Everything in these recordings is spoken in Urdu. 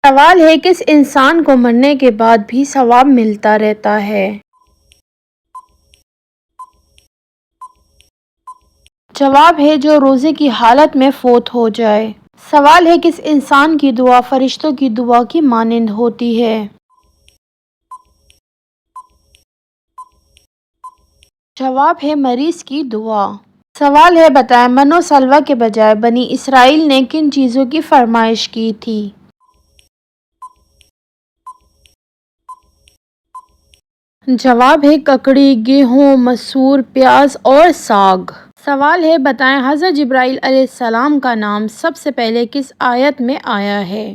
سوال ہے کس انسان کو مرنے کے بعد بھی ثواب ملتا رہتا ہے؟ جواب ہے جو روزے کی حالت میں فوت ہو جائے۔ سوال ہے کس انسان کی دعا فرشتوں کی دعا کی مانند ہوتی ہے؟ جواب ہے مریض کی دعا۔ سوال ہے بتائیں من و سلوہ کے بجائے بنی اسرائیل نے کن چیزوں کی فرمائش کی تھی؟ جواب ہے ککڑی، گیہوں، مسور، پیاز اور ساگ۔ سوال ہے بتائیں حضرت جبرائیل علیہ السلام کا نام سب سے پہلے کس آیت میں آیا ہے؟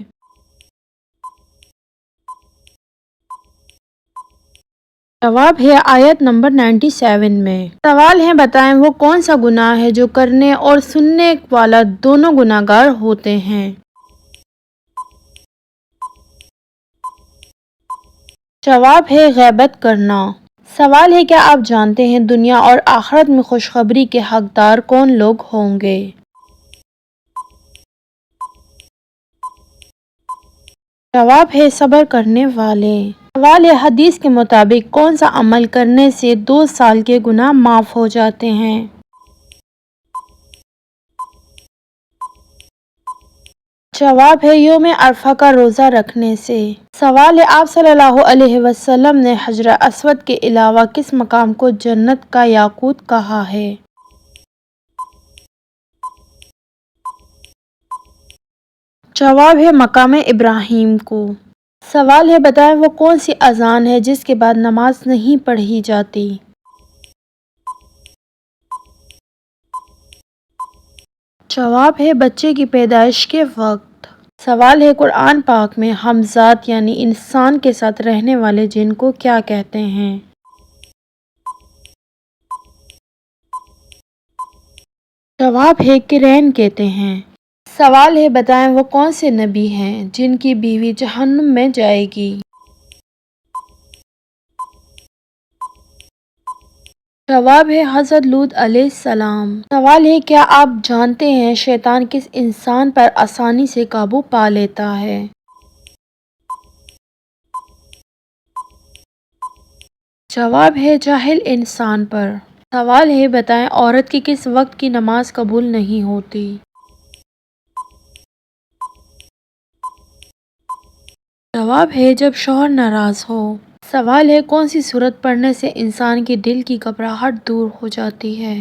جواب ہے آیت نمبر 97 میں۔ سوال ہے بتائیں وہ کون سا گناہ ہے جو کرنے اور سننے والا دونوں گناہگار ہوتے ہیں؟ جواب ہے غیبت کرنا۔ سوال ہے کیا آپ جانتے ہیں دنیا اور آخرت میں خوشخبری کے حقدار کون لوگ ہوں گے؟ جواب ہے صبر کرنے والے۔ سوال ہے حدیث کے مطابق کون سا عمل کرنے سے 2 سال کے گناہ معاف ہو جاتے ہیں؟ جواب ہے یوم عرفہ کا روزہ رکھنے سے۔ سوال ہے آپ صلی اللہ علیہ وسلم نے حجر اسود کے علاوہ کس مقام کو جنت کا یاقوت کہا ہے؟ جواب ہے مقام ابراہیم کو۔ سوال ہے بتائیں وہ کون سی اذان ہے جس کے بعد نماز نہیں پڑھی جاتی؟ جواب ہے بچے کی پیدائش کے وقت۔ سوال ہے قرآن پاک میں ہمزات یعنی انسان کے ساتھ رہنے والے جن کو کیا کہتے ہیں؟ جواب ہے قرین کہتے ہیں۔ سوال ہے بتائیں وہ کون سے نبی ہیں جن کی بیوی جہنم میں جائے گی؟ جواب ہے حضرت لوط علیہ السلام۔ سوال ہے کیا آپ جانتے ہیں شیطان کس انسان پر آسانی سے قابو پا لیتا ہے؟ جواب ہے جاہل انسان پر۔ سوال ہے بتائیں عورت کی کس وقت کی نماز قبول نہیں ہوتی؟ جواب ہے جب شوہر ناراض ہو۔ سوال ہے کون سی سورت پڑھنے سے انسان کے دل کی گھبراہٹ دور ہو جاتی ہے؟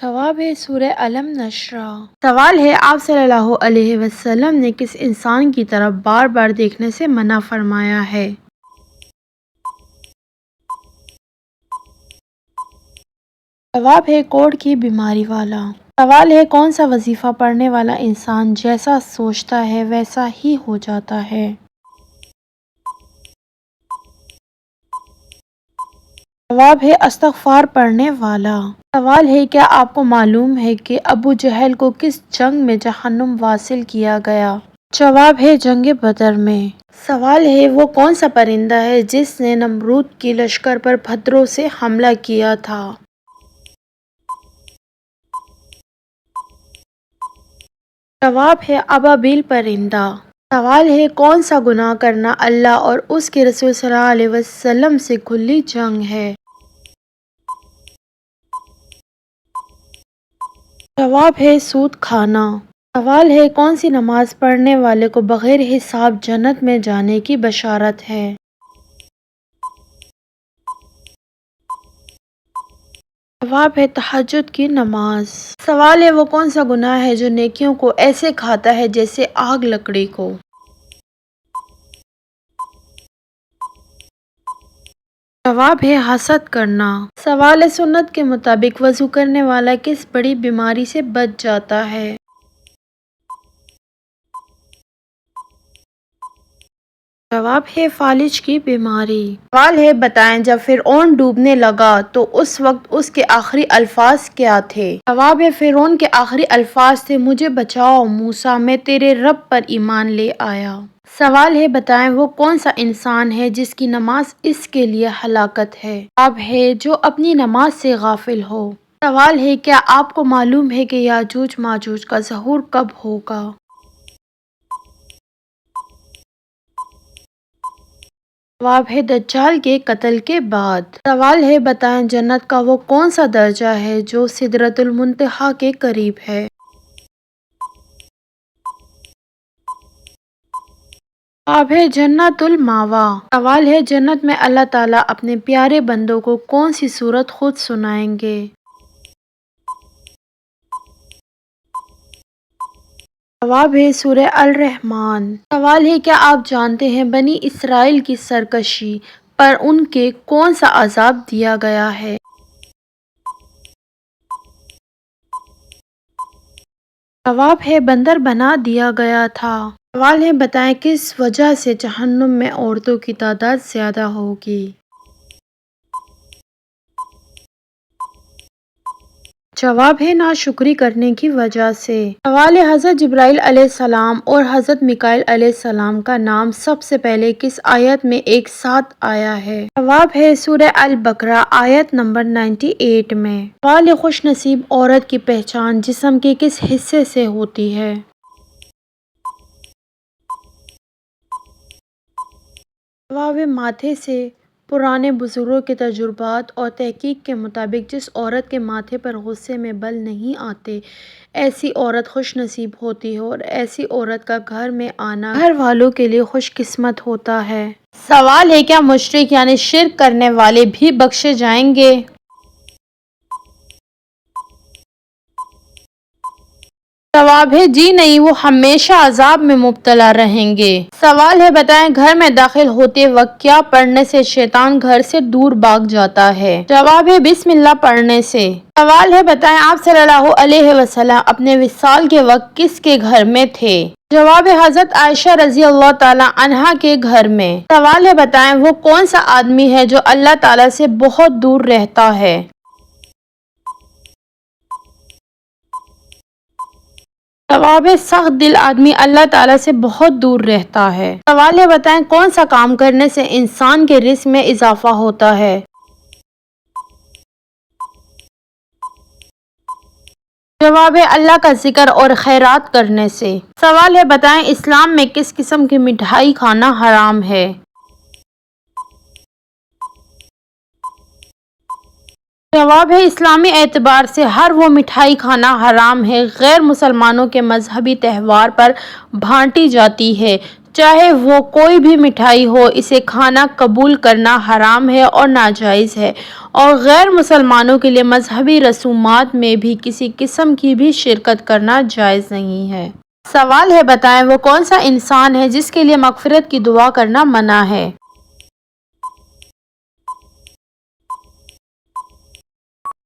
جواب ہے سورہ الم نشرح۔ سوال ہے آپ صلی اللہ علیہ وسلم نے کس انسان کی طرف بار بار دیکھنے سے منع فرمایا ہے؟ جواب ہے کوڑ کی بیماری والا۔ سوال ہے کون سا وظیفہ پڑھنے والا انسان جیسا سوچتا ہے ویسا ہی ہو جاتا ہے؟ جواب ہے استغفار پڑھنے والا۔ سوال ہے کیا آپ کو معلوم ہے کہ ابو جہل کو کس جنگ میں جہنم واصل کیا گیا؟ جواب ہے جنگ بدر میں۔ سوال ہے وہ کون سا پرندہ ہے جس نے نمرود کی لشکر پر بھدروں سے حملہ کیا تھا؟ جواب ہے ابابیل پرندہ۔ سوال ہے کون سا گناہ کرنا اللہ اور اس کے رسول صلی اللہ علیہ وسلم سے کھلی جنگ ہے؟ جواب ہے سود کھانا۔ سوال ہے کون سی نماز پڑھنے والے کو بغیر حساب جنت میں جانے کی بشارت ہے؟ جواب ہے تہجد کی نماز۔ سوال ہے وہ کون سا گناہ ہے جو نیکیوں کو ایسے کھاتا ہے جیسے آگ لکڑی کو؟ جواب ہے حسد کرنا۔ سوال ہے سنت کے مطابق وضو کرنے والا کس بڑی بیماری سے بچ جاتا ہے؟ جواب ہے فالج کی بیماری۔ سوال ہے بتائیں جب فرعون ڈوبنے لگا تو اس وقت اس کے آخری الفاظ کیا تھے؟ جواب ہے فرعون کے آخری الفاظ تھے مجھے بچاؤ موسیٰ میں تیرے رب پر ایمان لے آیا۔ سوال ہے بتائیں وہ کون سا انسان ہے جس کی نماز اس کے لیے ہلاکت ہے؟ جواب ہے جو اپنی نماز سے غافل ہو۔ سوال ہے کیا آپ کو معلوم ہے کہ یاجوج ماجوج کا ظہور کب ہوگا؟ جواب ہے دجال کے قتل کے بعد۔ سوال ہے بتائیں جنت کا وہ کون سا درجہ ہے جو سدرۃ المنتہا کے قریب ہے؟ جواب ہے جنت الماوا۔ سوال ہے جنت میں اللہ تعالیٰ اپنے پیارے بندوں کو کون سی صورت خود سنائیں گے؟ جواب ہے سورہ الرحمن۔ سوال ہے کیا آپ جانتے ہیں بنی اسرائیل کی سرکشی پر ان کے کون سا عذاب دیا گیا ہے؟ جواب ہے بندر بنا دیا گیا تھا۔ سوال ہے بتائیں کس وجہ سے جہنم میں عورتوں کی تعداد زیادہ ہوگی؟ جواب ہے ناشکری کرنے کی وجہ سے۔ سوال ہے حضرت جبرائیل علیہ السلام اور حضرت میکائیل علیہ السلام کا نام سب سے پہلے کس آیت میں ایک ساتھ آیا ہے؟ جواب ہے سورہ البقرہ آیت نمبر 98 میں۔ سوال ہے خوش نصیب عورت کی پہچان جسم کے کس حصے سے ہوتی ہے؟ جواب ہے ماتھے سے۔ پرانے بزرگوں کے تجربات اور تحقیق کے مطابق جس عورت کے ماتھے پر غصے میں بل نہیں آتے ایسی عورت خوش نصیب ہوتی ہے اور ایسی عورت کا گھر میں آنا گھر والوں کے لیے خوش قسمت ہوتا ہے۔ سوال ہے کیا مشرک یعنی شرک کرنے والے بھی بخشے جائیں گے؟ جواب ہے جی نہیں، وہ ہمیشہ عذاب میں مبتلا رہیں گے۔ سوال ہے بتائیں گھر میں داخل ہوتے وقت کیا پڑھنے سے شیطان گھر سے دور بھاگ جاتا ہے؟ جواب ہے بسم اللہ پڑھنے سے۔ سوال ہے بتائیں آپ صلی اللہ علیہ وسلم اپنے وصال کے وقت کس کے گھر میں تھے؟ جواب ہے حضرت عائشہ رضی اللہ تعالی عنہا کے گھر میں۔ سوال ہے بتائیں وہ کون سا آدمی ہے جو اللہ تعالی سے بہت دور رہتا ہے؟ جواب ہے سخت دل آدمی اللہ تعالیٰ سے بہت دور رہتا ہے۔ سوال ہے بتائیں کون سا کام کرنے سے انسان کے رزق میں اضافہ ہوتا ہے؟ جواب ہے اللہ کا ذکر اور خیرات کرنے سے۔ سوال ہے بتائیں اسلام میں کس قسم کی مٹھائی کھانا حرام ہے؟ جواب ہے اسلامی اعتبار سے ہر وہ مٹھائی کھانا حرام ہے غیر مسلمانوں کے مذہبی تہوار پر بانٹی جاتی ہے، چاہے وہ کوئی بھی مٹھائی ہو، اسے کھانا قبول کرنا حرام ہے اور ناجائز ہے، اور غیر مسلمانوں کے لیے مذہبی رسومات میں بھی کسی قسم کی بھی شرکت کرنا جائز نہیں ہے۔ سوال ہے بتائیں وہ کون سا انسان ہے جس کے لیے مغفرت کی دعا کرنا منع ہے؟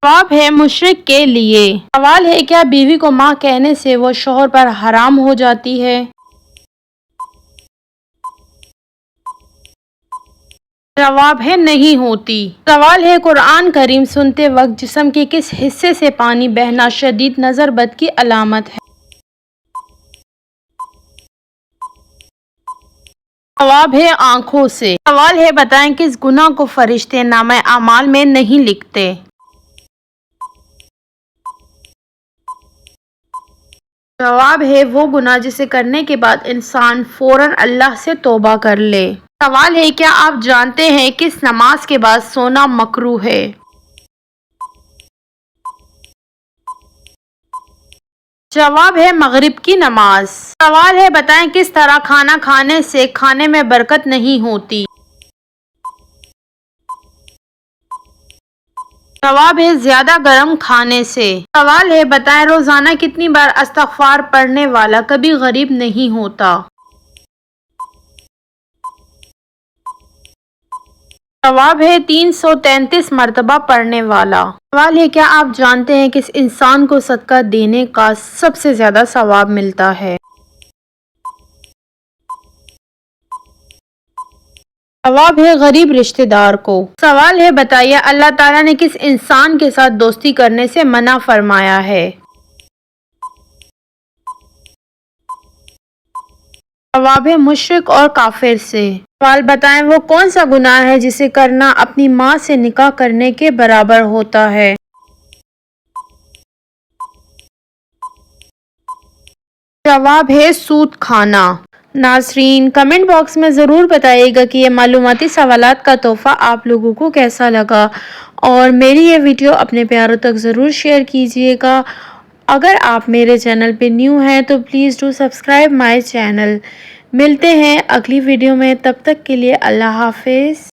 جواب ہے مشرک کے لیے۔ سوال ہے کیا بیوی کو ماں کہنے سے وہ شوہر پر حرام ہو جاتی ہے؟ جواب ہے نہیں ہوتی۔ سوال ہے قرآن کریم سنتے وقت جسم کے کس حصے سے پانی بہنا شدید نظر بد کی علامت ہے؟ جواب ہے آنکھوں سے۔ سوال ہے بتائیں کس گناہ کو فرشتے نامہ اعمال میں نہیں لکھتے؟ جواب ہے وہ گناہ جسے کرنے کے بعد انسان فوراً اللہ سے توبہ کر لے۔ سوال ہے کیا آپ جانتے ہیں کس نماز کے بعد سونا مکروہ ہے؟ جواب ہے مغرب کی نماز۔ سوال ہے بتائیں کس طرح کھانا کھانے سے کھانے میں برکت نہیں ہوتی؟ جواب ہے زیادہ گرم کھانے سے۔ سوال ہے بتائیں روزانہ کتنی بار استغفار پڑھنے والا کبھی غریب نہیں ہوتا؟ جواب ہے 333 مرتبہ پڑھنے والا۔ سوال ہے کیا آپ جانتے ہیں کس انسان کو صدقہ دینے کا سب سے زیادہ ثواب ملتا ہے؟ جواب ہے غریب رشتہ دار کو۔ سوال ہے بتائیے اللہ تعالیٰ نے کس انسان کے ساتھ دوستی کرنے سے منع فرمایا ہے؟ جواب ہے مشرک اور کافر سے۔ سوال بتائیں وہ کون سا گناہ ہے جسے کرنا اپنی ماں سے نکاح کرنے کے برابر ہوتا ہے؟ جواب ہے سود کھانا۔ ناظرین کمنٹ باکس میں ضرور بتائیے گا کہ یہ معلوماتی سوالات کا تحفہ آپ لوگوں کو کیسا لگا، اور میری یہ ویڈیو اپنے پیاروں تک ضرور شیئر کیجیے گا۔ اگر آپ میرے چینل پہ نیو ہیں تو please do subscribe my channel. ملتے ہیں اگلی ویڈیو میں، تب تک کے لیے اللہ حافظ۔